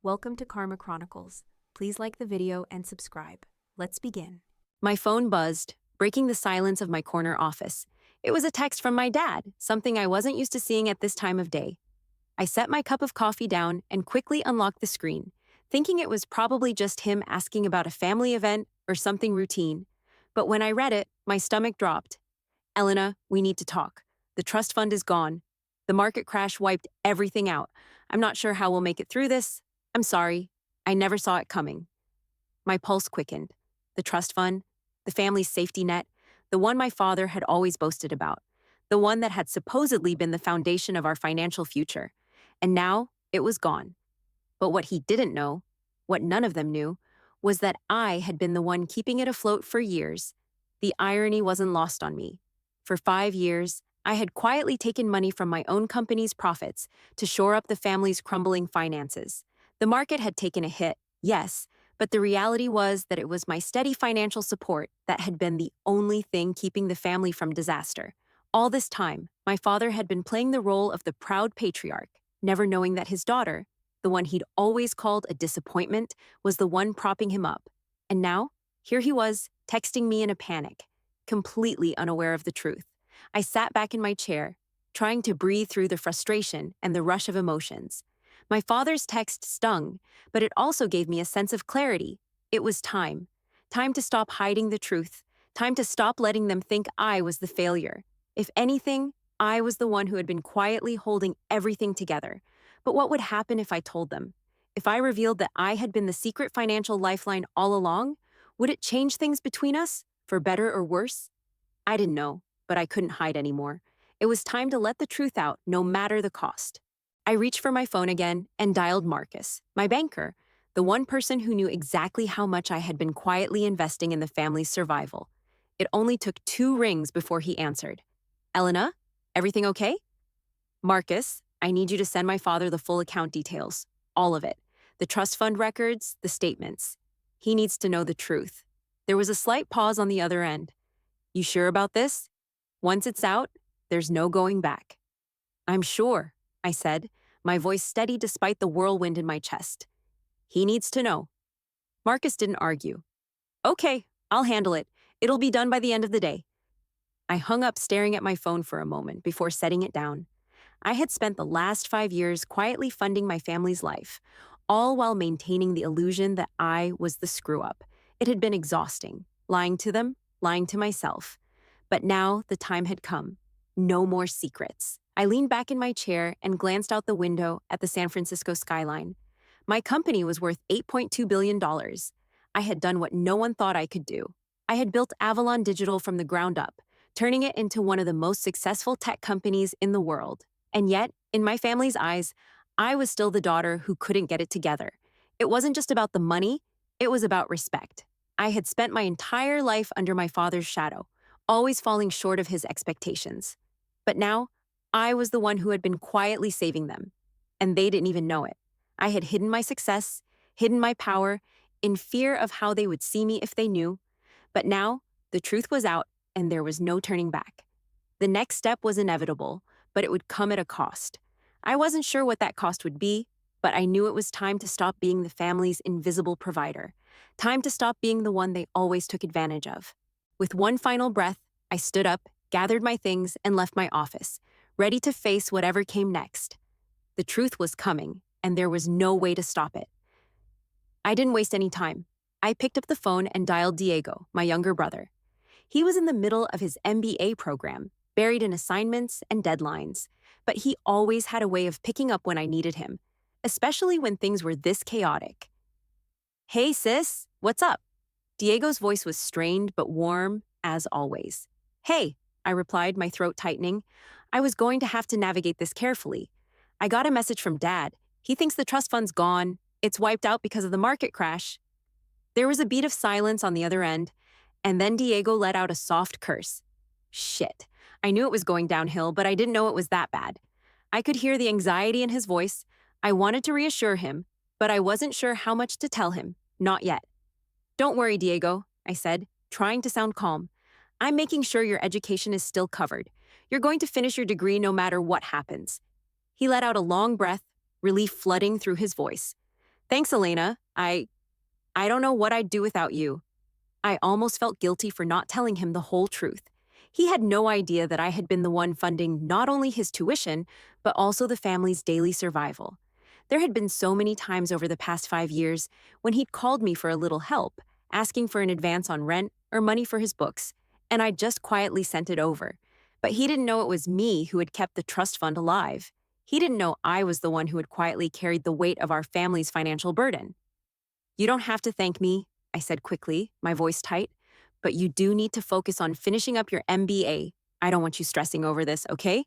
Welcome to Karma Chronicles. Please like the video and subscribe. Let's begin. My phone buzzed, breaking the silence of my corner office. It was a text from my dad, something I wasn't used to seeing at this time of day. I set my cup of coffee down and quickly unlocked the screen, thinking it was probably just him asking about a family event or something routine. But when I read it, my stomach dropped. Elena, we need to talk. The trust fund is gone. The market crash wiped everything out. I'm not sure how we'll make it through this. I'm sorry. I never saw it coming. My pulse quickened. The trust fund, the family's safety net, the one my father had always boasted about, the one that had supposedly been the foundation of our financial future. And now it was gone. But what he didn't know, what none of them knew, was that I had been the one keeping it afloat for years. The irony wasn't lost on me. For 5 years, I had quietly taken money from my own company's profits to shore up the family's crumbling finances. The market had taken a hit, yes, but the reality was that it was my steady financial support that had been the only thing keeping the family from disaster. All this time, my father had been playing the role of the proud patriarch, never knowing that his daughter, the one he'd always called a disappointment, was the one propping him up. And now, here he was, texting me in a panic, completely unaware of the truth. I sat back in my chair, trying to breathe through the frustration and the rush of emotions. My father's text stung, but it also gave me a sense of clarity. It was time. Time to stop hiding the truth. Time to stop letting them think I was the failure. If anything, I was the one who had been quietly holding everything together. But what would happen if I told them? If I revealed that I had been the secret financial lifeline all along, would it change things between us, for better or worse? I didn't know, but I couldn't hide anymore. It was time to let the truth out, no matter the cost. I reached for my phone again and dialed Marcus, my banker, the one person who knew exactly how much I had been quietly investing in the family's survival. It only took 2 rings before he answered. Elena, everything okay? Marcus, I need you to send my father the full account details. All of it. The trust fund records, the statements. He needs to know the truth. There was a slight pause on the other end. You sure about this? Once it's out, there's no going back. I'm sure, I said, my voice steady despite the whirlwind in my chest. He needs to know. Marcus didn't argue. Okay, I'll handle it. It'll be done by the end of the day. I hung up staring at my phone for a moment before setting it down. I had spent the last 5 years quietly funding my family's life, all while maintaining the illusion that I was the screw-up. It had been exhausting, lying to them, lying to myself. But now the time had come. No more secrets. I leaned back in my chair and glanced out the window at the San Francisco skyline. My company was worth $8.2 billion. I had done what no one thought I could do. I had built Avalon Digital from the ground up, turning it into one of the most successful tech companies in the world. And yet, in my family's eyes, I was still the daughter who couldn't get it together. It wasn't just about the money, it was about respect. I had spent my entire life under my father's shadow, always falling short of his expectations. But now, I was the one who had been quietly saving them, and they didn't even know it. I had hidden my success, hidden my power, in fear of how they would see me if they knew. But now, the truth was out, and there was no turning back. The next step was inevitable, but it would come at a cost. I wasn't sure what that cost would be, but I knew it was time to stop being the family's invisible provider, time to stop being the one they always took advantage of. With one final breath, I stood up, gathered my things, and left my office, ready to face whatever came next. The truth was coming, and there was no way to stop it. I didn't waste any time. I picked up the phone and dialed Diego, my younger brother. He was in the middle of his MBA program, buried in assignments and deadlines, but he always had a way of picking up when I needed him, especially when things were this chaotic. Hey sis, what's up? Diego's voice was strained but warm, as always. Hey, I replied, my throat tightening. I was going to have to navigate this carefully. I got a message from Dad. He thinks the trust fund's gone. It's wiped out because of the market crash. There was a beat of silence on the other end, and then Diego let out a soft curse. Shit. I knew it was going downhill, but I didn't know it was that bad. I could hear the anxiety in his voice. I wanted to reassure him, but I wasn't sure how much to tell him. Not yet. Don't worry, Diego, I said, trying to sound calm. I'm making sure your education is still covered. You're going to finish your degree no matter what happens. He let out a long breath, relief flooding through his voice. Thanks, Elena. I don't know what I'd do without you. I almost felt guilty for not telling him the whole truth. He had no idea that I had been the one funding not only his tuition, but also the family's daily survival. There had been so many times over the past 5 years when he'd called me for a little help, asking for an advance on rent or money for his books, and I'd just quietly sent it over. But he didn't know it was me who had kept the trust fund alive. He didn't know I was the one who had quietly carried the weight of our family's financial burden. You don't have to thank me, I said quickly, my voice tight, but you do need to focus on finishing up your MBA. I don't want you stressing over this, okay?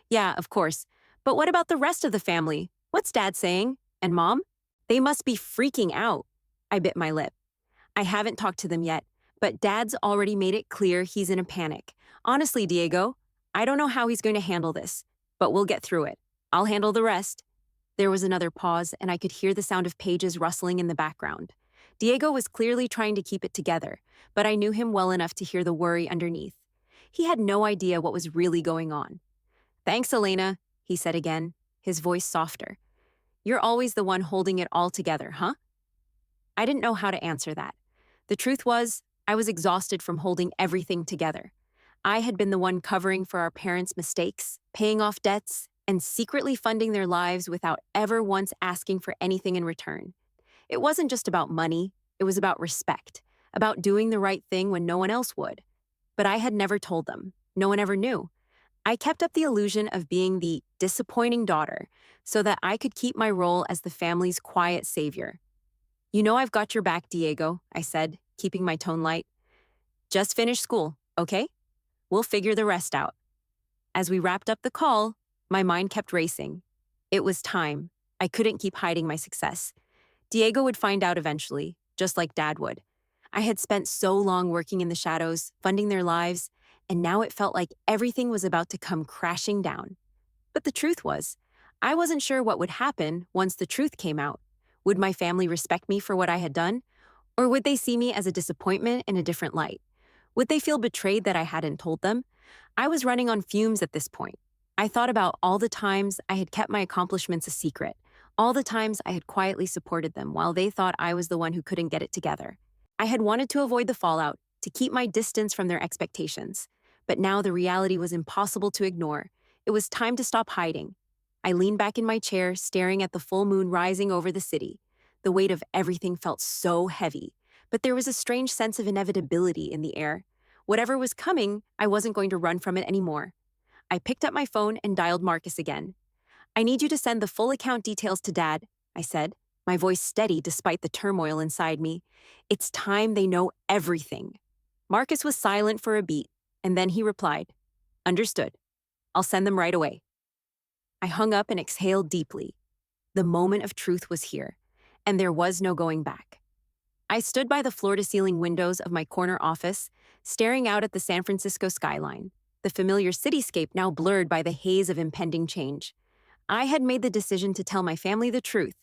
Yeah, of course. But what about the rest of the family? What's Dad saying? And Mom? They must be freaking out. I bit my lip. I haven't talked to them yet, but Dad's already made it clear he's in a panic. Honestly, Diego, I don't know how he's going to handle this, but we'll get through it. I'll handle the rest. There was another pause, and I could hear the sound of pages rustling in the background. Diego was clearly trying to keep it together, but I knew him well enough to hear the worry underneath. He had no idea what was really going on. Thanks, Elena, he said again, his voice softer. You're always the one holding it all together, huh? I didn't know how to answer that. The truth was, I was exhausted from holding everything together. I had been the one covering for our parents' mistakes, paying off debts, and secretly funding their lives without ever once asking for anything in return. It wasn't just about money, it was about respect, about doing the right thing when no one else would. But I had never told them. No one ever knew. I kept up the illusion of being the disappointing daughter so that I could keep my role as the family's quiet savior. You know I've got your back, Diego, I said, keeping my tone light. Just finish school, okay? We'll figure the rest out. As we wrapped up the call, my mind kept racing. It was time. I couldn't keep hiding my success. Diego would find out eventually, just like Dad would. I had spent so long working in the shadows, funding their lives, and now it felt like everything was about to come crashing down. But the truth was, I wasn't sure what would happen once the truth came out. Would my family respect me for what I had done? Or would they see me as a disappointment in a different light? Would they feel betrayed that I hadn't told them? I was running on fumes at this point. I thought about all the times I had kept my accomplishments a secret, all the times I had quietly supported them while they thought I was the one who couldn't get it together. I had wanted to avoid the fallout, to keep my distance from their expectations. But now the reality was impossible to ignore. It was time to stop hiding. I leaned back in my chair, staring at the full moon rising over the city. The weight of everything felt so heavy, but there was a strange sense of inevitability in the air. Whatever was coming, I wasn't going to run from it anymore. I picked up my phone and dialed Marcus again. I need you to send the full account details to Dad, I said, my voice steady despite the turmoil inside me. It's time they know everything. Marcus was silent for a beat, and then he replied, Understood. I'll send them right away. I hung up and exhaled deeply. The moment of truth was here, and there was no going back. I stood by the floor-to-ceiling windows of my corner office, staring out at the San Francisco skyline, the familiar cityscape now blurred by the haze of impending change. I had made the decision to tell my family the truth,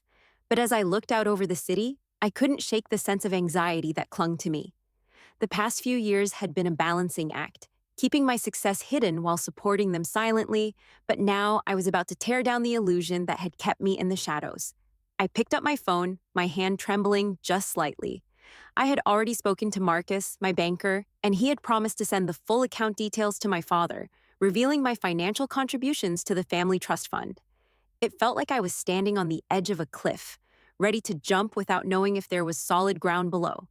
but as I looked out over the city, I couldn't shake the sense of anxiety that clung to me. The past few years had been a balancing act, keeping my success hidden while supporting them silently, but now I was about to tear down the illusion that had kept me in the shadows. I picked up my phone, my hand trembling just slightly. I had already spoken to Marcus, my banker, and he had promised to send the full account details to my father, revealing my financial contributions to the family trust fund. It felt like I was standing on the edge of a cliff, ready to jump without knowing if there was solid ground below.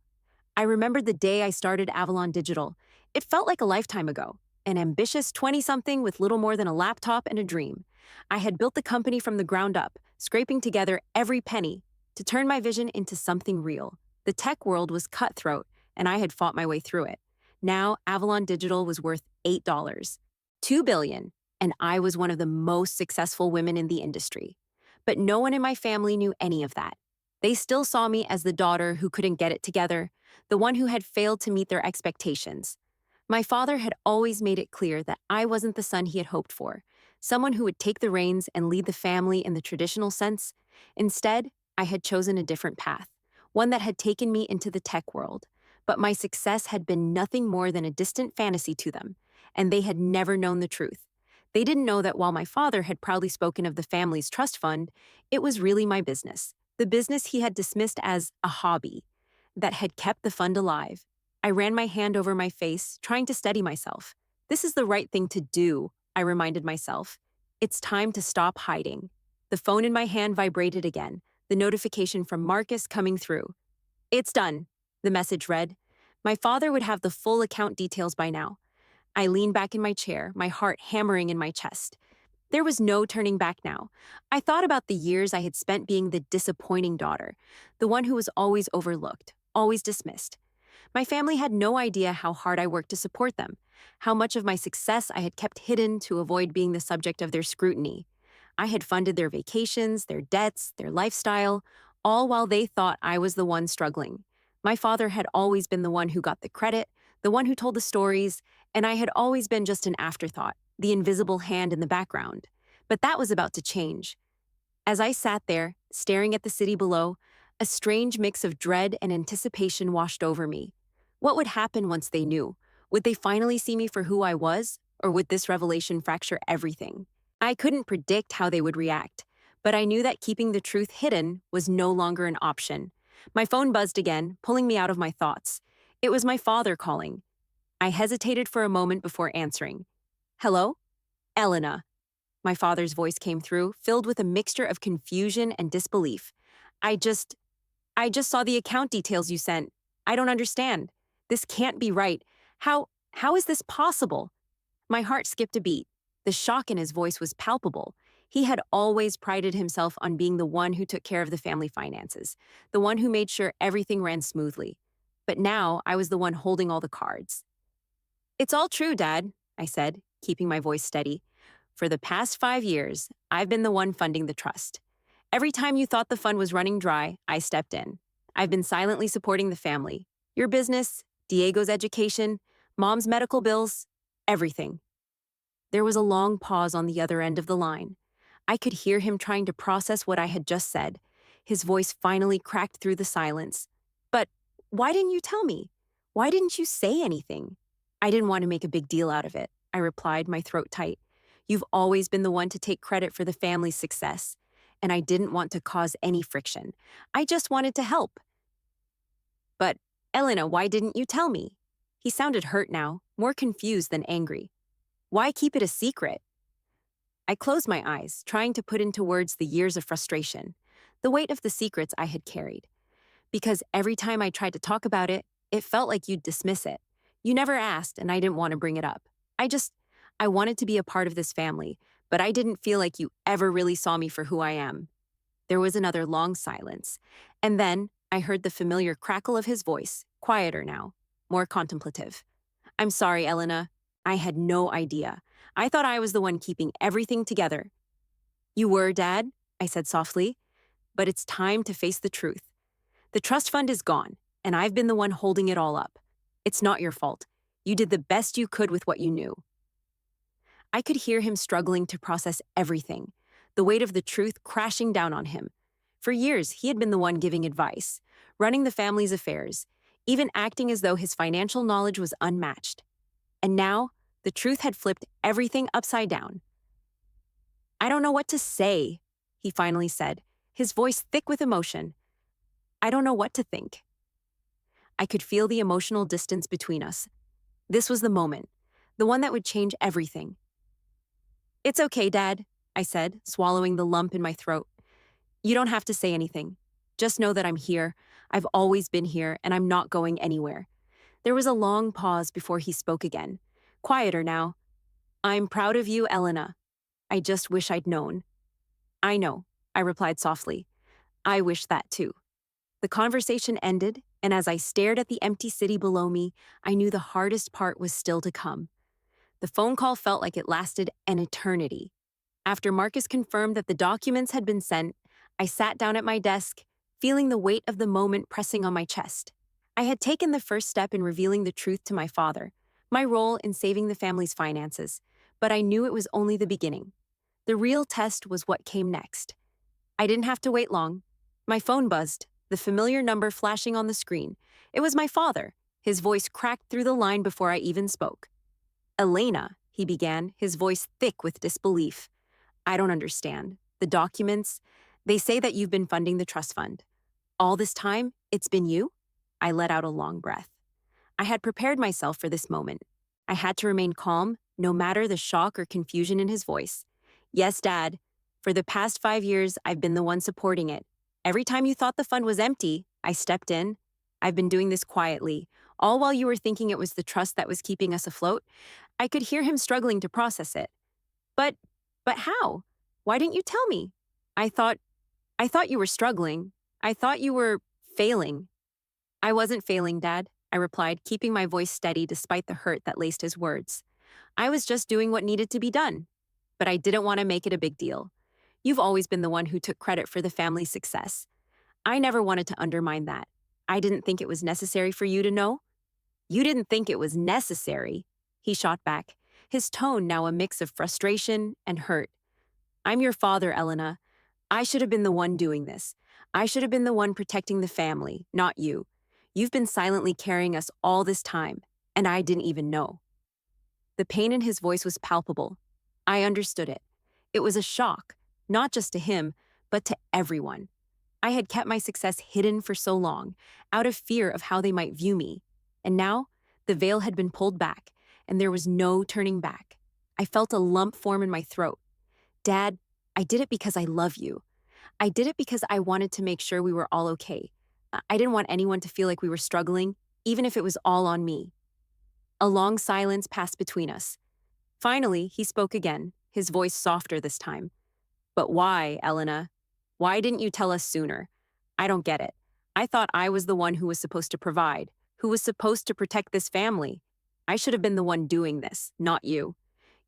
I remembered the day I started Avalon Digital. It felt like a lifetime ago, an ambitious 20-something with little more than a laptop and a dream. I had built the company from the ground up, scraping together every penny to turn my vision into something real. The tech world was cutthroat, and I had fought my way through it. Now, Avalon Digital was worth $8, $2 billion, and I was one of the most successful women in the industry. But no one in my family knew any of that. They still saw me as the daughter who couldn't get it together, the one who had failed to meet their expectations. My father had always made it clear that I wasn't the son he had hoped for, someone who would take the reins and lead the family in the traditional sense. Instead, I had chosen a different path, one that had taken me into the tech world. But my success had been nothing more than a distant fantasy to them, and they had never known the truth. They didn't know that while my father had proudly spoken of the family's trust fund, it was really my business, the business he had dismissed as a hobby that had kept the fund alive. I ran my hand over my face, trying to steady myself. This is the right thing to do, I reminded myself. It's time to stop hiding. The phone in my hand vibrated again, the notification from Marcus coming through. It's done, the message read. My father would have the full account details by now. I leaned back in my chair, my heart hammering in my chest. There was no turning back now. I thought about the years I had spent being the disappointing daughter, the one who was always overlooked, always dismissed. My family had no idea how hard I worked to support them, how much of my success I had kept hidden to avoid being the subject of their scrutiny. I had funded their vacations, their debts, their lifestyle, all while they thought I was the one struggling. My father had always been the one who got the credit, the one who told the stories, and I had always been just an afterthought, the invisible hand in the background. But that was about to change. As I sat there, staring at the city below, a strange mix of dread and anticipation washed over me. What would happen once they knew? Would they finally see me for who I was, or would this revelation fracture everything? I couldn't predict how they would react, but I knew that keeping the truth hidden was no longer an option. My phone buzzed again, pulling me out of my thoughts. It was my father calling. I hesitated for a moment before answering. Hello? Elena. My father's voice came through, filled with a mixture of confusion and disbelief. I just saw the account details you sent. I don't understand. This can't be right. How is this possible? My heart skipped a beat. The shock in his voice was palpable. He had always prided himself on being the one who took care of the family finances, the one who made sure everything ran smoothly. But now I was the one holding all the cards. It's all true, Dad, I said, keeping my voice steady. For the past 5 years, I've been the one funding the trust. Every time you thought the fund was running dry, I stepped in. I've been silently supporting the family. Your business, Diego's education, Mom's medical bills, everything. There was a long pause on the other end of the line. I could hear him trying to process what I had just said. His voice finally cracked through the silence. But why didn't you tell me? Why didn't you say anything? I didn't want to make a big deal out of it, I replied, my throat tight. You've always been the one to take credit for the family's success, and I didn't want to cause any friction. I just wanted to help. But, Elena, why didn't you tell me? He sounded hurt now, more confused than angry. Why keep it a secret? I closed my eyes, trying to put into words the years of frustration, the weight of the secrets I had carried. Because every time I tried to talk about it, it felt like you'd dismiss it. You never asked, and I didn't want to bring it up. I wanted to be a part of this family, but I didn't feel like you ever really saw me for who I am. There was another long silence, and then I heard the familiar crackle of his voice, quieter now, more contemplative. I'm sorry, Elena. I had no idea. I thought I was the one keeping everything together. You were, Dad, I said softly, but it's time to face the truth. The trust fund is gone, and I've been the one holding it all up. It's not your fault. You did the best you could with what you knew. I could hear him struggling to process everything, the weight of the truth crashing down on him. For years, he had been the one giving advice, running the family's affairs, even acting as though his financial knowledge was unmatched. And now, the truth had flipped everything upside down. I don't know what to say, he finally said, his voice thick with emotion. I don't know what to think. I could feel the emotional distance between us. This was the moment, the one that would change everything. It's okay, Dad, I said, swallowing the lump in my throat. You don't have to say anything. Just know that I'm here. I've always been here, and I'm not going anywhere. There was a long pause before he spoke again, quieter now. I'm proud of you, Elena. I just wish I'd known. I know, I replied softly. I wish that too. The conversation ended, and as I stared at the empty city below me, I knew the hardest part was still to come. The phone call felt like it lasted an eternity. After Marcus confirmed that the documents had been sent, I sat down at my desk, feeling the weight of the moment pressing on my chest. I had taken the first step in revealing the truth to my father, my role in saving the family's finances, but I knew it was only the beginning. The real test was what came next. I didn't have to wait long. My phone buzzed, the familiar number flashing on the screen. It was my father. His voice cracked through the line before I even spoke. Elena, he began, his voice thick with disbelief. I don't understand. The documents, They say that you've been funding the trust fund. All this time, it's been you? I let out a long breath. I had prepared myself for this moment. I had to remain calm, no matter the shock or confusion in his voice. Yes, Dad. For the past 5 years, I've been the one supporting it. Every time you thought the fund was empty, I stepped in. I've been doing this quietly, all while you were thinking it was the trust that was keeping us afloat. I could hear him struggling to process it. But, but how? Why didn't you tell me? I thought, I thought you were struggling. I thought you were failing. I wasn't failing, Dad, I replied, keeping my voice steady despite the hurt that laced his words. I was just doing what needed to be done. But I didn't want to make it a big deal. You've always been the one who took credit for the family's success. I never wanted to undermine that. I didn't think it was necessary for you to know. You didn't think it was necessary, he shot back, his tone now a mix of frustration and hurt. I'm your father, Elena. I should have been the one doing this. I should have been the one protecting the family, not you. You've been silently carrying us all this time, and I didn't even know. The pain in his voice was palpable. I understood it. It was a shock, not just to him, but to everyone. I had kept my success hidden for so long, out of fear of how they might view me. And now, the veil had been pulled back, and there was no turning back. I felt a lump form in my throat. Dad, I did it because I love you. I did it because I wanted to make sure we were all okay. I didn't want anyone to feel like we were struggling, even if it was all on me. A long silence passed between us. Finally, he spoke again, his voice softer this time. But why, Elena? Why didn't you tell us sooner? I don't get it. I thought I was the one who was supposed to provide, who was supposed to protect this family. I should have been the one doing this, not you.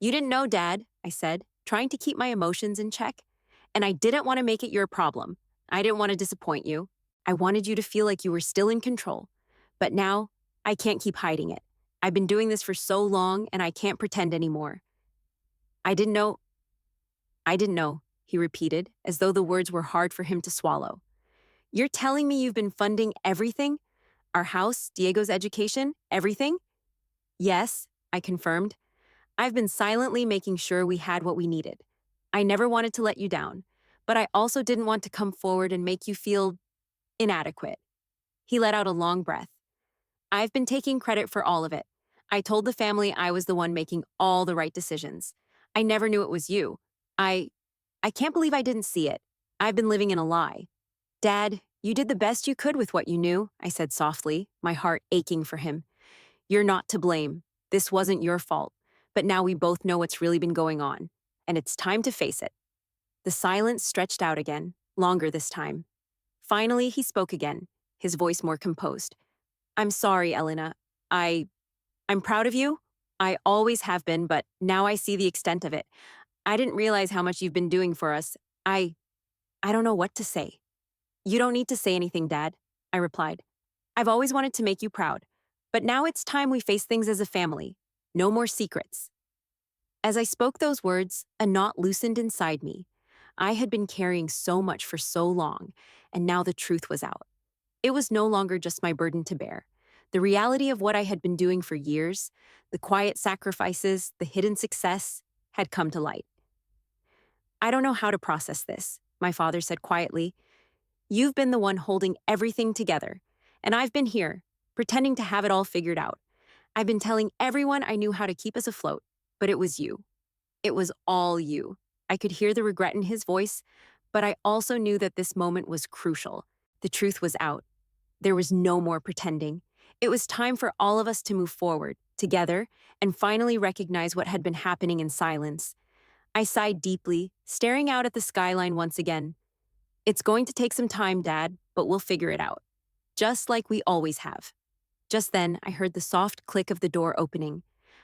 You didn't know, Dad, I said, trying to keep my emotions in check. And I didn't want to make it your problem. I didn't want to disappoint you. I wanted you to feel like you were still in control. But now, I can't keep hiding it. I've been doing this for so long, and I can't pretend anymore. I didn't know. I didn't know, he repeated, as though the words were hard for him to swallow. You're telling me you've been funding everything? Our house, Diego's education, everything? Yes, I confirmed. I've been silently making sure we had what we needed. I never wanted to let you down, but I also didn't want to come forward and make you feel inadequate. He let out a long breath. I've been taking credit for all of it. I told the family I was the one making all the right decisions. I never knew it was you. I can't believe I didn't see it. I've been living in a lie. Dad, you did the best you could with what you knew, I said softly, my heart aching for him. You're not to blame. This wasn't your fault. But now we both know what's really been going on, and it's time to face it. The silence stretched out again, longer this time. Finally, he spoke again, his voice more composed. I'm sorry, Elena. I'm proud of you. I always have been, but now I see the extent of it. I didn't realize how much you've been doing for us. I don't know what to say. You don't need to say anything, Dad, I replied. I've always wanted to make you proud, but now it's time we face things as a family. No more secrets. As I spoke those words, a knot loosened inside me. I had been carrying so much for so long, and now the truth was out. It was no longer just my burden to bear. The reality of what I had been doing for years, the quiet sacrifices, the hidden success, had come to light. I don't know how to process this, my father said quietly. You've been the one holding everything together, and I've been here, pretending to have it all figured out. I've been telling everyone I knew how to keep us afloat, but it was you. It was all you. I could hear the regret in his voice, but I also knew that this moment was crucial. The truth was out. There was no more pretending. It was time for all of us to move forward, together, and finally recognize what had been happening in silence. I sighed deeply, staring out at the skyline once again. It's going to take some time, Dad, but we'll figure it out. Just like we always have. Just then, I heard the soft click of the door opening.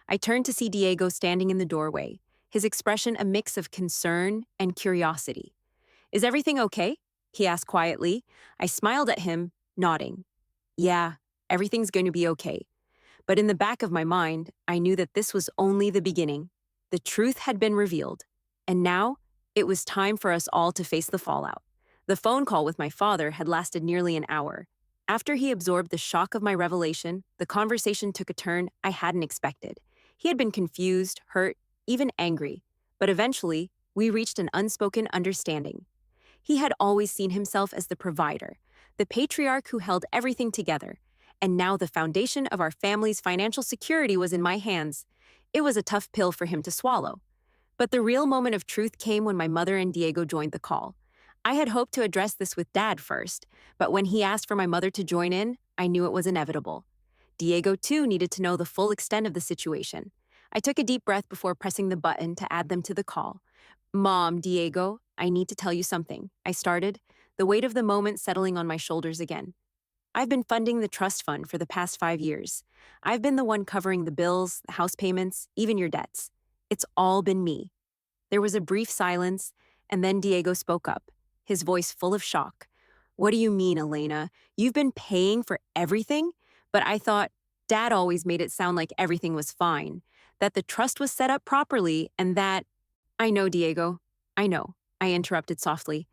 I turned to see Diego standing in the doorway, his expression a mix of concern and curiosity. Is everything okay? He asked quietly. I smiled at him, nodding. Yeah, everything's going to be okay. But in the back of my mind, I knew that this was only the beginning. The truth had been revealed, and now it was time for us all to face the fallout. The phone call with my father had lasted nearly an hour. After he absorbed the shock of my revelation, the conversation took a turn I hadn't expected. He had been confused, hurt, even angry, but eventually, we reached an unspoken understanding. He had always seen himself as the provider, the patriarch who held everything together, and now the foundation of our family's financial security was in my hands. It was a tough pill for him to swallow. But the real moment of truth came when my mother and Diego joined the call. I had hoped to address this with Dad first, but when he asked for my mother to join in, I knew it was inevitable. Diego, too, needed to know the full extent of the situation. I took a deep breath before pressing the button to add them to the call. Mom, Diego, I need to tell you something, I started, the weight of the moment settling on my shoulders again. I've been funding the trust fund for the past 5 years. I've been the one covering the bills, the house payments, even your debts. It's all been me. There was a brief silence, and then Diego spoke up, his voice full of shock. What do you mean, Elena? You've been paying for everything? But I thought, Dad always made it sound like everything was fine, that the trust was set up properly, and that… I know, Diego. I know, I interrupted softly.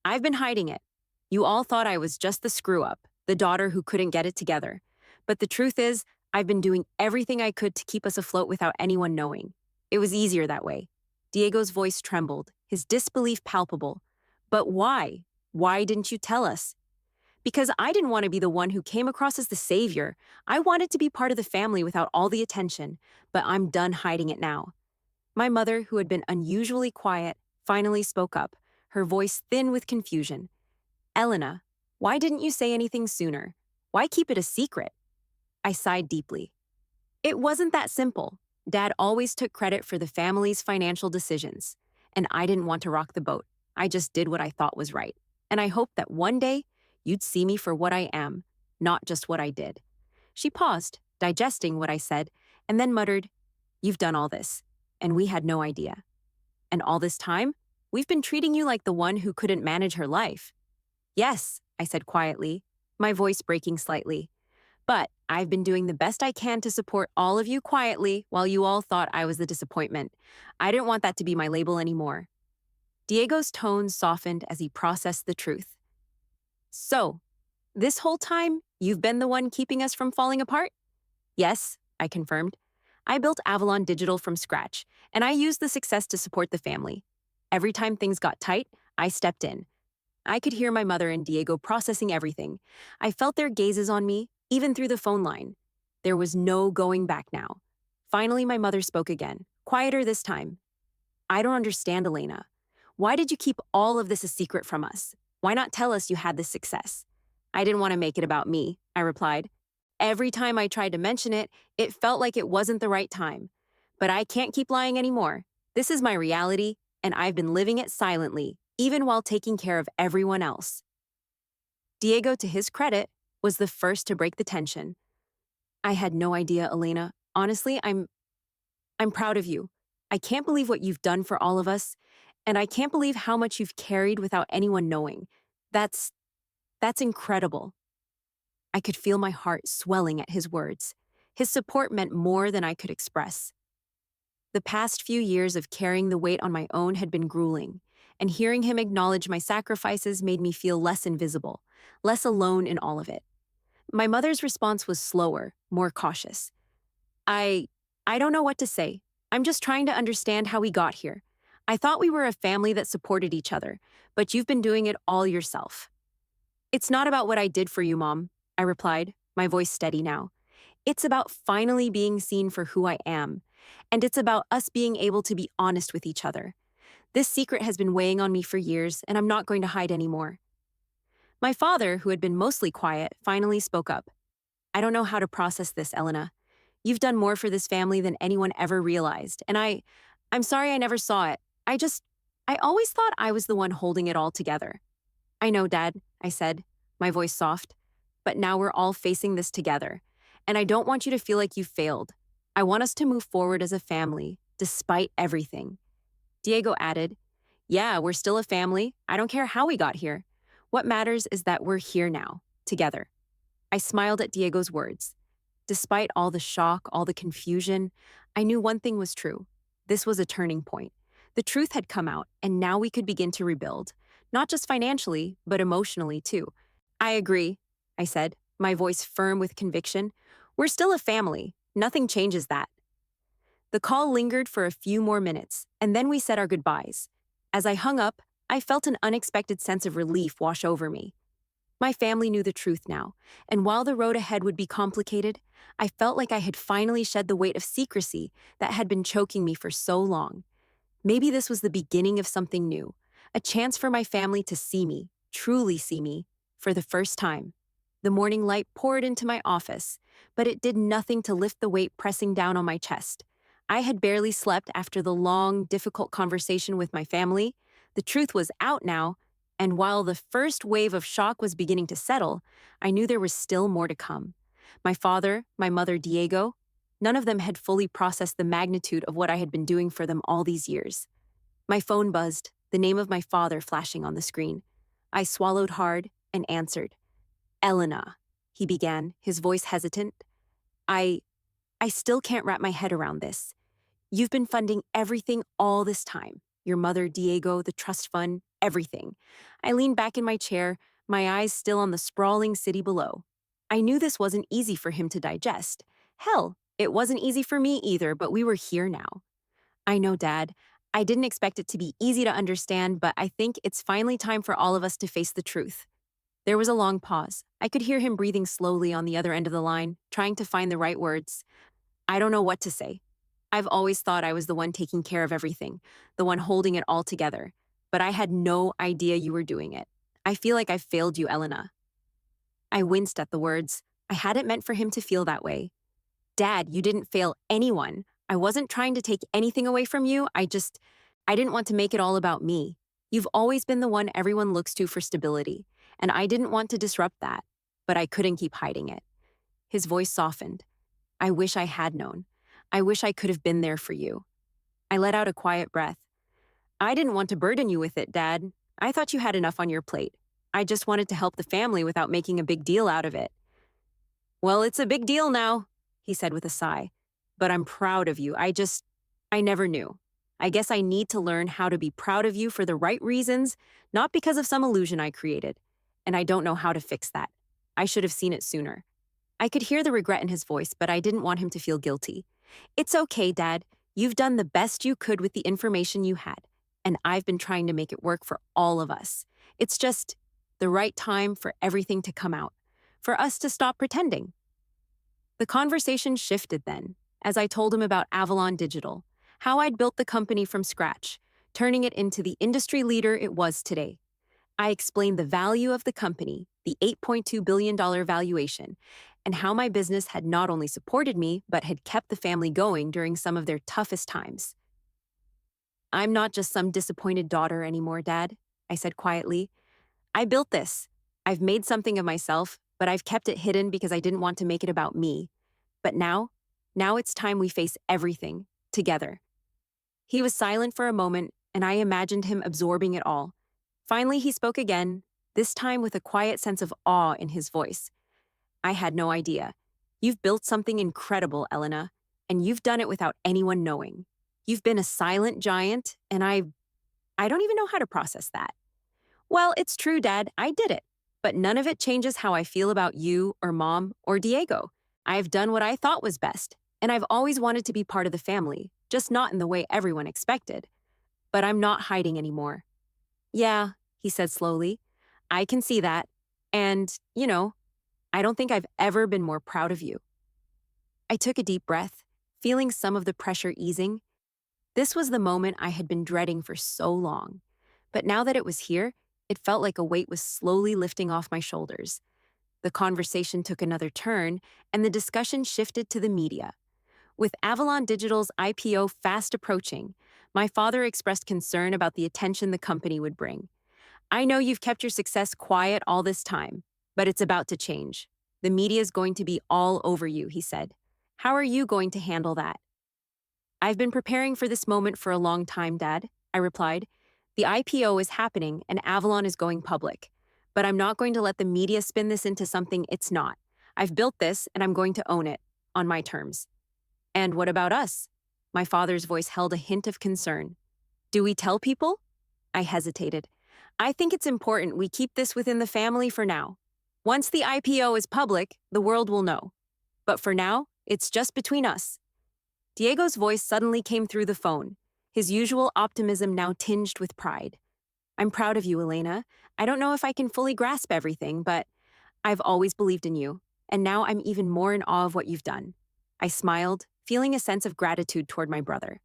I've been hiding it. You all thought I was just the screw-up, the daughter who couldn't get it together. But the truth is, I've been doing everything I could to keep us afloat without anyone knowing. It was easier that way. Diego's voice trembled, his disbelief palpable. But why? Why didn't you tell us? Because I didn't want to be the one who came across as the savior. I wanted to be part of the family without all the attention, but I'm done hiding it now. My mother, who had been unusually quiet, finally spoke up, her voice thin with confusion. Elena, why didn't you say anything sooner? Why keep it a secret? I sighed deeply. It wasn't that simple. Dad always took credit for the family's financial decisions, and I didn't want to rock the boat. I just did what I thought was right, and I hoped that one day you'd see me for what I am, not just what I did. She paused, digesting what I said, and then muttered, You've done all this, and we had no idea. And all this time, we've been treating you like the one who couldn't manage her life. Yes, I said quietly, my voice breaking slightly. But I've been doing the best I can to support all of you quietly while you all thought I was the disappointment. I didn't want that to be my label anymore. Diego's tone softened as he processed the truth. So, this whole time, you've been the one keeping us from falling apart? Yes, I confirmed. I built Avalon Digital from scratch, and I used the success to support the family. Every time things got tight, I stepped in. I could hear my mother and Diego processing everything. I felt their gazes on me, even through the phone line. There was no going back now. Finally, my mother spoke again, quieter this time. I don't understand, Elena. Why did you keep all of this a secret from us? Why not tell us you had this success? I didn't want to make it about me, I replied. Every time I tried to mention it, it felt like it wasn't the right time. But I can't keep lying anymore. This is my reality, and I've been living it silently, even while taking care of everyone else. Diego, to his credit, was the first to break the tension. I had no idea, Elena. Honestly, I'm proud of you. I can't believe what you've done for all of us, and I can't believe how much you've carried without anyone knowing. That's incredible. I could feel my heart swelling at his words. His support meant more than I could express. The past few years of carrying the weight on my own had been grueling, and hearing him acknowledge my sacrifices made me feel less invisible, less alone in all of it. My mother's response was slower, more cautious. I don't know what to say. I'm just trying to understand how we got here. I thought we were a family that supported each other, but you've been doing it all yourself. It's not about what I did for you, Mom, I replied, my voice steady now. It's about finally being seen for who I am, and it's about us being able to be honest with each other. This secret has been weighing on me for years, and I'm not going to hide anymore. My father, who had been mostly quiet, finally spoke up. I don't know how to process this, Elena. You've done more for this family than anyone ever realized, and I'm sorry I never saw it. I always thought I was the one holding it all together. I know, Dad, I said, my voice soft, but now we're all facing this together, and I don't want you to feel like you failed. I want us to move forward as a family, despite everything. Diego added, Yeah, we're still a family. I don't care how we got here. What matters is that we're here now, together. I smiled at Diego's words. Despite all the shock, all the confusion, I knew one thing was true. This was a turning point. The truth had come out, and now we could begin to rebuild, not just financially, but emotionally too. I agree, I said, my voice firm with conviction. We're still a family. Nothing changes that. The call lingered for a few more minutes, and then we said our goodbyes. As I hung up, I felt an unexpected sense of relief wash over me. My family knew the truth now, and while the road ahead would be complicated, I felt like I had finally shed the weight of secrecy that had been choking me for so long. Maybe this was the beginning of something new, a chance for my family to see me, truly see me, for the first time. The morning light poured into my office, but it did nothing to lift the weight pressing down on my chest. I had barely slept after the long, difficult conversation with my family. The truth was out now, and while the first wave of shock was beginning to settle, I knew there was still more to come. My father, my mother Diego, none of them had fully processed the magnitude of what I had been doing for them all these years. My phone buzzed, the name of my father flashing on the screen. I swallowed hard and answered. Elena, he began, his voice hesitant. I I still can't wrap my head around this. You've been funding everything all this time. Your mother, Diego, the trust fund, everything. I leaned back in my chair, my eyes still on the sprawling city below. I knew this wasn't easy for him to digest. Hell, it wasn't easy for me either, but we were here now. I know, Dad. I didn't expect it to be easy to understand, but I think it's finally time for all of us to face the truth. There was a long pause. I could hear him breathing slowly on the other end of the line, trying to find the right words. I don't know what to say. I've always thought I was the one taking care of everything, the one holding it all together. But I had no idea you were doing it. I feel like I've failed you, Elena. I winced at the words. I hadn't meant for him to feel that way. Dad, you didn't fail anyone. I wasn't trying to take anything away from you. I didn't want to make it all about me. You've always been the one everyone looks to for stability, and I didn't want to disrupt that, but I couldn't keep hiding it. His voice softened. I wish I had known. I wish I could have been there for you. I let out a quiet breath. I didn't want to burden you with it, Dad. I thought you had enough on your plate. I just wanted to help the family without making a big deal out of it. Well, it's a big deal now, he said with a sigh. But I'm proud of you. I never knew. I guess I need to learn how to be proud of you for the right reasons, not because of some illusion I created. And I don't know how to fix that. I should have seen it sooner. I could hear the regret in his voice, but I didn't want him to feel guilty. It's okay, Dad. You've done the best you could with the information you had, and I've been trying to make it work for all of us. It's just the right time for everything to come out, for us to stop pretending. The conversation shifted then, as I told him about Avalon Digital, how I'd built the company from scratch, turning it into the industry leader it was today. I explained the value of the company, the $8.2 billion valuation, and how my business had not only supported me, but had kept the family going during some of their toughest times. I'm not just some disappointed daughter anymore, Dad, I said quietly. I built this. I've made something of myself, but I've kept it hidden because I didn't want to make it about me. But now it's time we face everything, together. He was silent for a moment, and I imagined him absorbing it all. Finally, he spoke again, this time with a quiet sense of awe in his voice. I had no idea. You've built something incredible, Elena, and you've done it without anyone knowing. You've been a silent giant, and I don't even know how to process that. Well, it's true, Dad, I did it. But none of it changes how I feel about you or Mom or Diego. I've done what I thought was best, and I've always wanted to be part of the family, just not in the way everyone expected. But I'm not hiding anymore. Yeah, he said slowly. I can see that. And, I don't think I've ever been more proud of you. I took a deep breath, feeling some of the pressure easing. This was the moment I had been dreading for so long. But now that it was here, it felt like a weight was slowly lifting off my shoulders. The conversation took another turn, and the discussion shifted to the media. With Avalon Digital's IPO fast approaching, my father expressed concern about the attention the company would bring. I know you've kept your success quiet all this time, but it's about to change. The media is going to be all over you, he said. How are you going to handle that? I've been preparing for this moment for a long time, Dad, I replied. The IPO is happening and Avalon is going public. But I'm not going to let the media spin this into something it's not. I've built this and I'm going to own it, on my terms. And what about us? My father's voice held a hint of concern. Do we tell people? I hesitated. I think it's important we keep this within the family for now. Once the IPO is public, the world will know. But for now, it's just between us. Diego's voice suddenly came through the phone, his usual optimism now tinged with pride. I'm proud of you, Elena. I don't know if I can fully grasp everything, but I've always believed in you, and now I'm even more in awe of what you've done. I smiled, feeling a sense of gratitude toward my brother.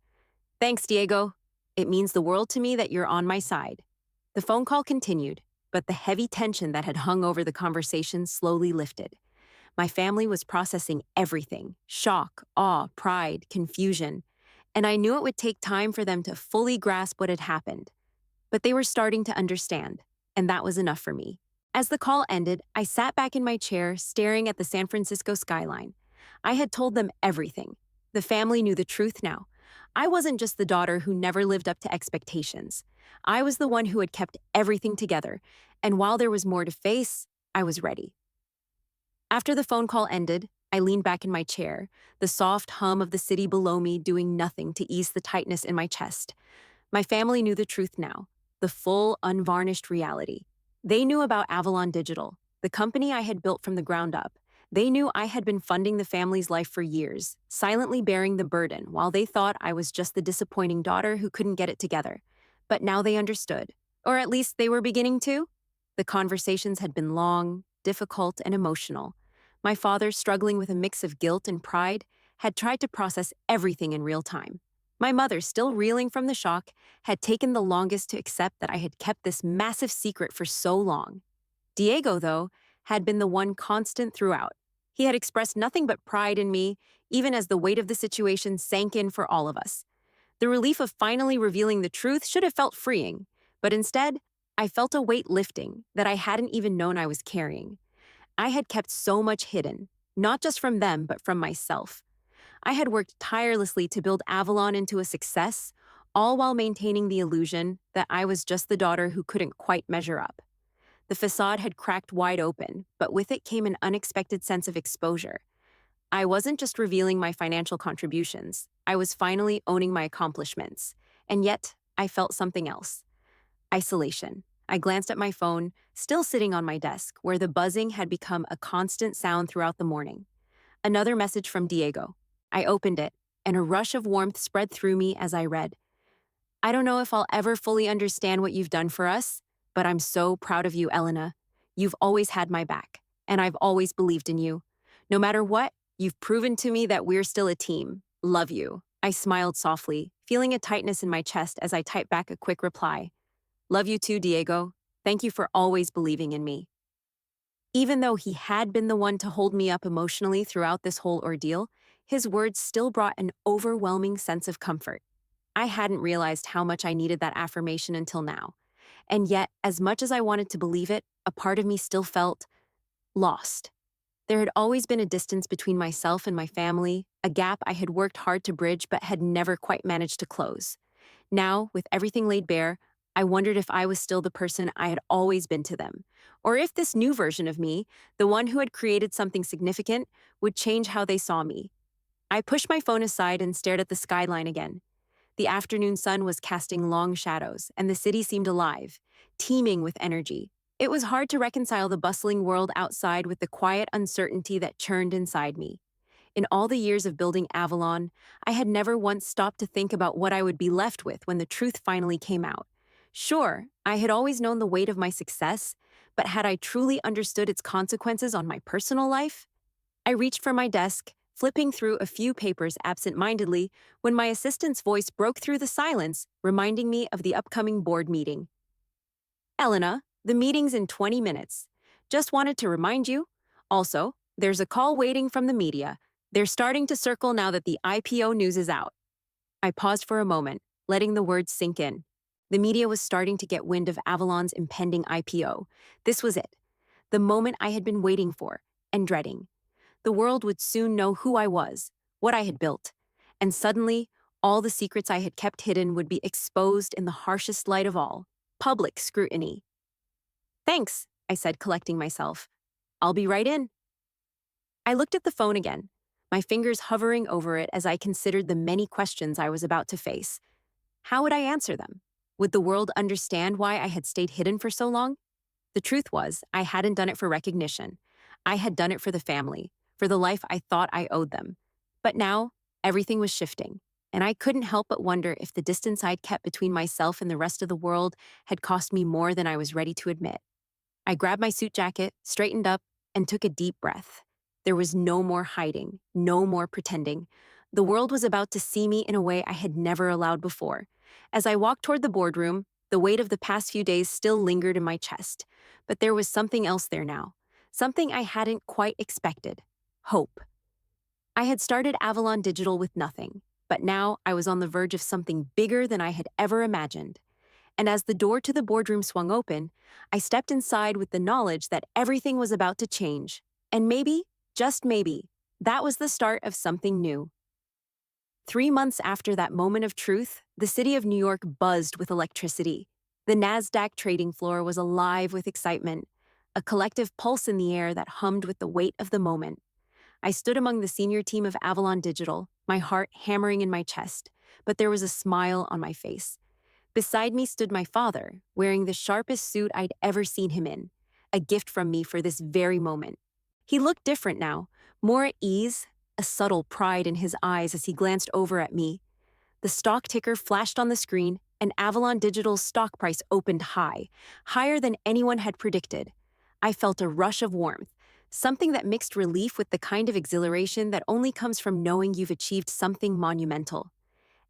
Thanks, Diego. It means the world to me that you're on my side. The phone call continued, but the heavy tension that had hung over the conversation slowly lifted. My family was processing everything: shock, awe, pride, confusion, and I knew it would take time for them to fully grasp what had happened. But they were starting to understand, and that was enough for me. As the call ended, I sat back in my chair, staring at the San Francisco skyline. I had told them everything. The family knew the truth now. I wasn't just the daughter who never lived up to expectations. I was the one who had kept everything together, and while there was more to face, I was ready. After the phone call ended, I leaned back in my chair, the soft hum of the city below me doing nothing to ease the tightness in my chest. My family knew the truth now, the full, unvarnished reality. They knew about Avalon Digital, the company I had built from the ground up. They knew I had been funding the family's life for years, silently bearing the burden while they thought I was just the disappointing daughter who couldn't get it together. But now they understood, or at least they were beginning to. The conversations had been long, difficult, and emotional. My father, struggling with a mix of guilt and pride, had tried to process everything in real time. My mother, still reeling from the shock, had taken the longest to accept that I had kept this massive secret for so long. Diego, though, had been the one constant throughout. He had expressed nothing but pride in me, even as the weight of the situation sank in for all of us. The relief of finally revealing the truth should have felt freeing, but instead, I felt a weight lifting that I hadn't even known I was carrying. I had kept so much hidden, not just from them, but from myself. I had worked tirelessly to build Avalon into a success, all while maintaining the illusion that I was just the daughter who couldn't quite measure up. The facade had cracked wide open, but with it came an unexpected sense of exposure. I wasn't just revealing my financial contributions, I was finally owning my accomplishments. And yet, I felt something else: isolation. I glanced at my phone, still sitting on my desk, where the buzzing had become a constant sound throughout the morning. Another message from Diego. I opened it, and a rush of warmth spread through me as I read. I don't know if I'll ever fully understand what you've done for us, but I'm so proud of you, Elena. You've always had my back, and I've always believed in you. No matter what, you've proven to me that we're still a team. Love you. I smiled softly, feeling a tightness in my chest as I typed back a quick reply. Love you too, Diego. Thank you for always believing in me. Even though he had been the one to hold me up emotionally throughout this whole ordeal, his words still brought an overwhelming sense of comfort. I hadn't realized how much I needed that affirmation until now. And yet, as much as I wanted to believe it, a part of me still felt lost. There had always been a distance between myself and my family, a gap I had worked hard to bridge but had never quite managed to close. Now, with everything laid bare, I wondered if I was still the person I had always been to them, or if this new version of me, the one who had created something significant, would change how they saw me. I pushed my phone aside and stared at the skyline again. The afternoon sun was casting long shadows, and the city seemed alive, teeming with energy. It was hard to reconcile the bustling world outside with the quiet uncertainty that churned inside me. In all the years of building Avalon, I had never once stopped to think about what I would be left with when the truth finally came out. Sure, I had always known the weight of my success, but had I truly understood its consequences on my personal life? I reached for my desk, flipping through a few papers absent-mindedly, when my assistant's voice broke through the silence, reminding me of the upcoming board meeting. Elena, the meeting's in 20 minutes. Just wanted to remind you. Also, there's a call waiting from the media. They're starting to circle now that the IPO news is out. I paused for a moment, letting the words sink in. The media was starting to get wind of Avalon's impending IPO. This was it, the moment I had been waiting for and dreading. The world would soon know who I was, what I had built, and suddenly, all the secrets I had kept hidden would be exposed in the harshest light of all: public scrutiny. Thanks, I said, collecting myself. I'll be right in. I looked at the phone again, my fingers hovering over it as I considered the many questions I was about to face. How would I answer them? Would the world understand why I had stayed hidden for so long? The truth was, I hadn't done it for recognition. I had done it for the family, for the life I thought I owed them. But now, everything was shifting. and I couldn't help but wonder if the distance I'd kept between myself and the rest of the world had cost me more than I was ready to admit. I grabbed my suit jacket, straightened up, and took a deep breath. There was no more hiding, no more pretending. The world was about to see me in a way I had never allowed before. As I walked toward the boardroom, the weight of the past few days still lingered in my chest. But there was something else there now, something I hadn't quite expected: hope. I had started Avalon Digital with nothing, but now I was on the verge of something bigger than I had ever imagined. And as the door to the boardroom swung open, I stepped inside with the knowledge that everything was about to change. And maybe, just maybe, that was the start of something new. 3 months after that moment of truth, the city of New York buzzed with electricity. The NASDAQ trading floor was alive with excitement, a collective pulse in the air that hummed with the weight of the moment. I stood among the senior team of Avalon Digital, my heart hammering in my chest, but there was a smile on my face. Beside me stood my father, wearing the sharpest suit I'd ever seen him in, a gift from me for this very moment. He looked different now, more at ease, a subtle pride in his eyes as he glanced over at me. The stock ticker flashed on the screen, and Avalon Digital's stock price opened high, higher than anyone had predicted. I felt a rush of warmth, something that mixed relief with the kind of exhilaration that only comes from knowing you've achieved something monumental.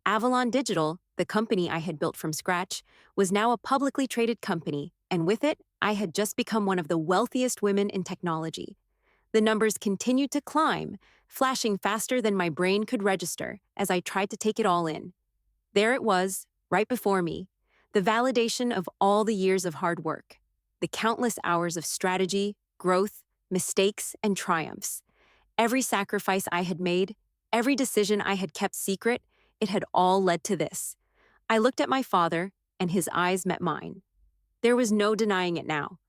Avalon Digital, the company I had built from scratch, was now a publicly traded company, and with it, I had just become one of the wealthiest women in technology. The numbers continued to climb, flashing faster than my brain could register as I tried to take it all in. There it was, right before me, the validation of all the years of hard work, the countless hours of strategy, growth, mistakes, and triumphs. Every sacrifice I had made, every decision I had kept secret, it had all led to this. I looked at my father, and his eyes met mine. There was no denying it now.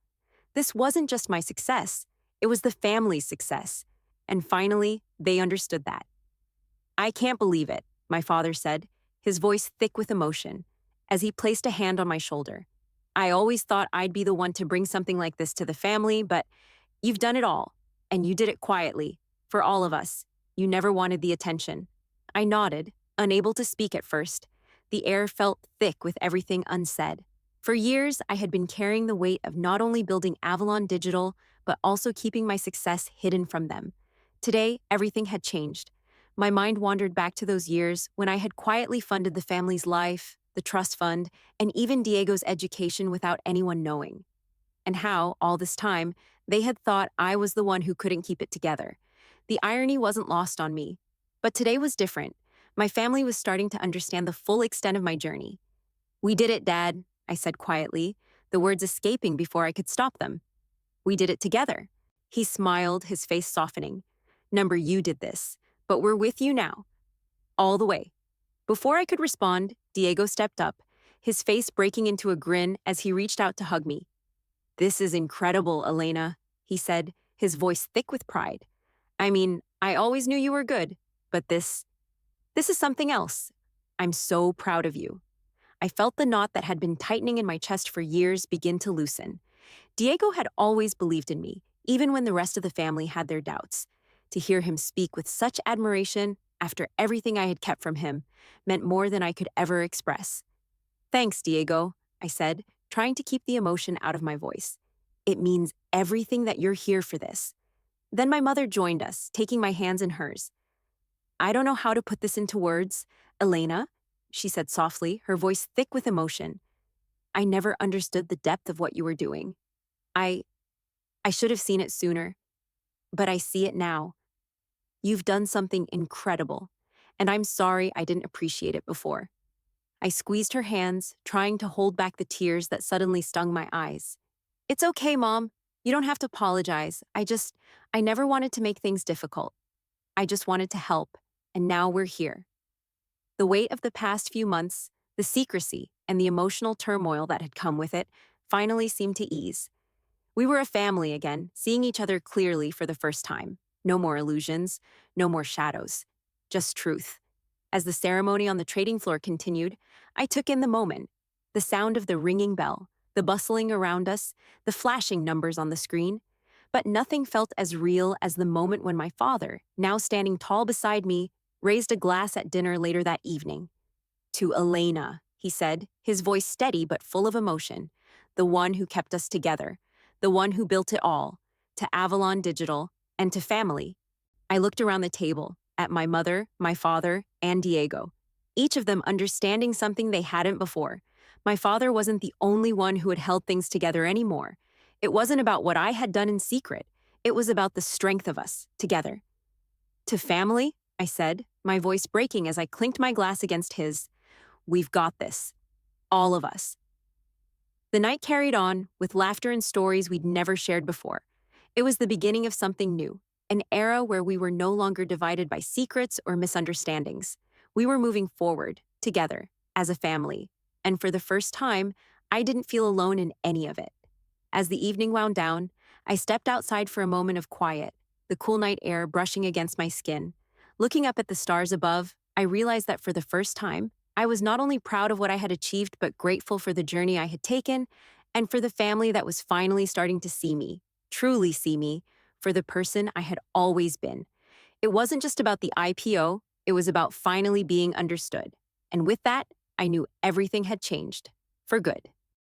This wasn't just my success, it was the family's success. And finally, they understood that. "I can't believe it," my father said, his voice thick with emotion, as he placed a hand on my shoulder. "I always thought I'd be the one to bring something like this to the family, but you've done it all, and you did it quietly, for all of us. You never wanted the attention." I nodded, unable to speak at first. The air felt thick with everything unsaid. For years, I had been carrying the weight of not only building Avalon Digital, but also keeping my success hidden from them. Today, everything had changed. My mind wandered back to those years when I had quietly funded the family's life, the trust fund, and even Diego's education without anyone knowing. And how, all this time, they had thought I was the one who couldn't keep it together. The irony wasn't lost on me. But today was different. My family was starting to understand the full extent of my journey. "We did it, Dad," I said quietly, the words escaping before I could stop them. "We did it together." He smiled, his face softening. "Number, you did this, but we're with you now. All the way." Before I could respond, Diego stepped up, his face breaking into a grin as he reached out to hug me. "This is incredible, Elena," he said, his voice thick with pride. "I mean, I always knew you were good, but this is something else. I'm so proud of you." I felt the knot that had been tightening in my chest for years begin to loosen. Diego had always believed in me, even when the rest of the family had their doubts. To hear him speak with such admiration after everything I had kept from him meant more than I could ever express. "Thanks, Diego," I said, trying to keep the emotion out of my voice. "It means everything that you're here for this." Then my mother joined us, taking my hands in hers. "I don't know how to put this into words, Elena," she said softly, her voice thick with emotion. "I never understood the depth of what you were doing. I should have seen it sooner, but I see it now. You've done something incredible, and I'm sorry I didn't appreciate it before." I squeezed her hands, trying to hold back the tears that suddenly stung my eyes. "It's okay, Mom. You don't have to apologize. I never wanted to make things difficult. I just wanted to help, and now we're here." The weight of the past few months, the secrecy, and the emotional turmoil that had come with it finally seemed to ease. We were a family again, seeing each other clearly for the first time. No more illusions, no more shadows, just truth. As the ceremony on the trading floor continued, I took in the moment, the sound of the ringing bell, the bustling around us, the flashing numbers on the screen. But nothing felt as real as the moment when my father, now standing tall beside me, raised a glass at dinner later that evening. To Elena, he said, his voice steady but full of emotion, the one who kept us together, the one who built it all, to Avalon Digital, and to family. I looked around the table, at my mother, my father, and Diego, each of them understanding something they hadn't before. My father wasn't the only one who had held things together anymore. It wasn't about what I had done in secret. It was about the strength of us, together. To family, I said, my voice breaking as I clinked my glass against his. We've got this. All of us. The night carried on, with laughter and stories we'd never shared before. It was the beginning of something new, an era where we were no longer divided by secrets or misunderstandings. We were moving forward, together, as a family. And for the first time, I didn't feel alone in any of it. As the evening wound down, I stepped outside for a moment of quiet, the cool night air brushing against my skin. Looking up at the stars above, I realized that for the first time, I was not only proud of what I had achieved, but grateful for the journey I had taken and for the family that was finally starting to see me, truly see me, for the person I had always been. It wasn't just about the IPO, it was about finally being understood. And with that, I knew everything had changed. For good.